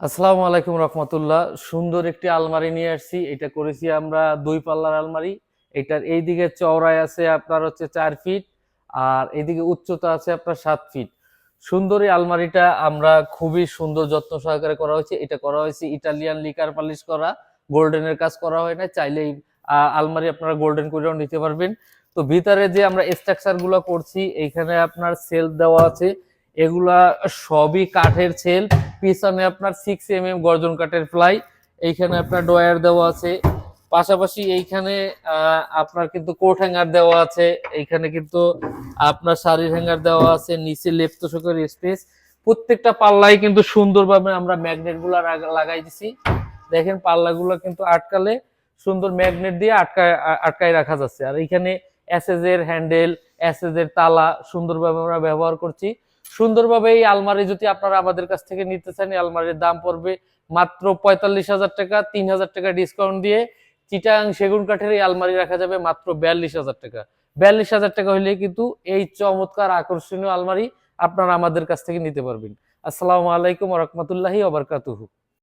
আসসালামু আলাইকুম রহমতুল্লাহ। সুন্দর একটি আলমারি নিয়ে আসছি। এটা করেছি আমরা 2 পাল্লার আলমারি। এটার এইদিকে চওড়ায় আছে আপনার হচ্ছে 4 ফিট, আর এইদিকে উচ্চতা আছে আপনার 7 ফিট। সুন্দর এই আলমারিটা আমরা খুবই সুন্দর যত্ন সহকারে করা হয়েছে। এটা করা হয়েছে ইটালিয়ান লিকার পালিশ করা, গোল্ডেনের কাজ করা হয় না। চাইলেই আলমারি আপনারা গোল্ডেন করেও নিতে পারবেন। তো ভিতরে যে আমরা স্ট্রাকচার গুলো করছি, এইখানে আপনার সেলফ দেওয়া আছে। এগুলা সবই কাঠের সেলফ। পিছনে আপনার 6 mm গর্জন কাঠের প্লাই। এইখানে আপনার ড্রয়ার দেওয়া আছে। পাশাপাশি এইখানে আপনার কিন্তু কোট হ্যাঙ্গার দেওয়া আছে। এইখানে কিন্তু আপনার শাড়ির হ্যাঙ্গার দেওয়া আছে। নিচে লেপ্ত শোকের স্পেস। প্রত্যেকটা পাল্লাই কিন্তু সুন্দরভাবে আমরা ম্যাগনেট গুলা লাগাই দিছি। দেখেন পাল্লাগুলো কিন্তু আটকালে সুন্দর ম্যাগনেট দিয়ে আটকায় রাখা যাচ্ছে। আর এইখানে এসএস এর হ্যান্ডেল, এসএস এর তালা সুন্দরভাবে আমরা ব্যবহার করছি। সুন্দরভাবে এই আলমারি যদি আপনারা আমাদের কাছ থেকে নিতে চান, এই আলমারির দাম পড়বে মাত্র 45,000 টাকা। 3,000 টাকা ডিসকাউন্ট দিয়ে চিটাং সেগুন কাঠের এই আলমারি রাখা যাবে মাত্র 42,000 টাকা। 42,000 টাকা হলে কিন্তু এই চমৎকার আকর্ষণীয় আলমারি আপনারা আমাদের কাছ থেকে নিতে পারবেন। আসসালামু আলাইকুম ওয়া রাহমাতুল্লাহি ওয়া বারাকাতুহু।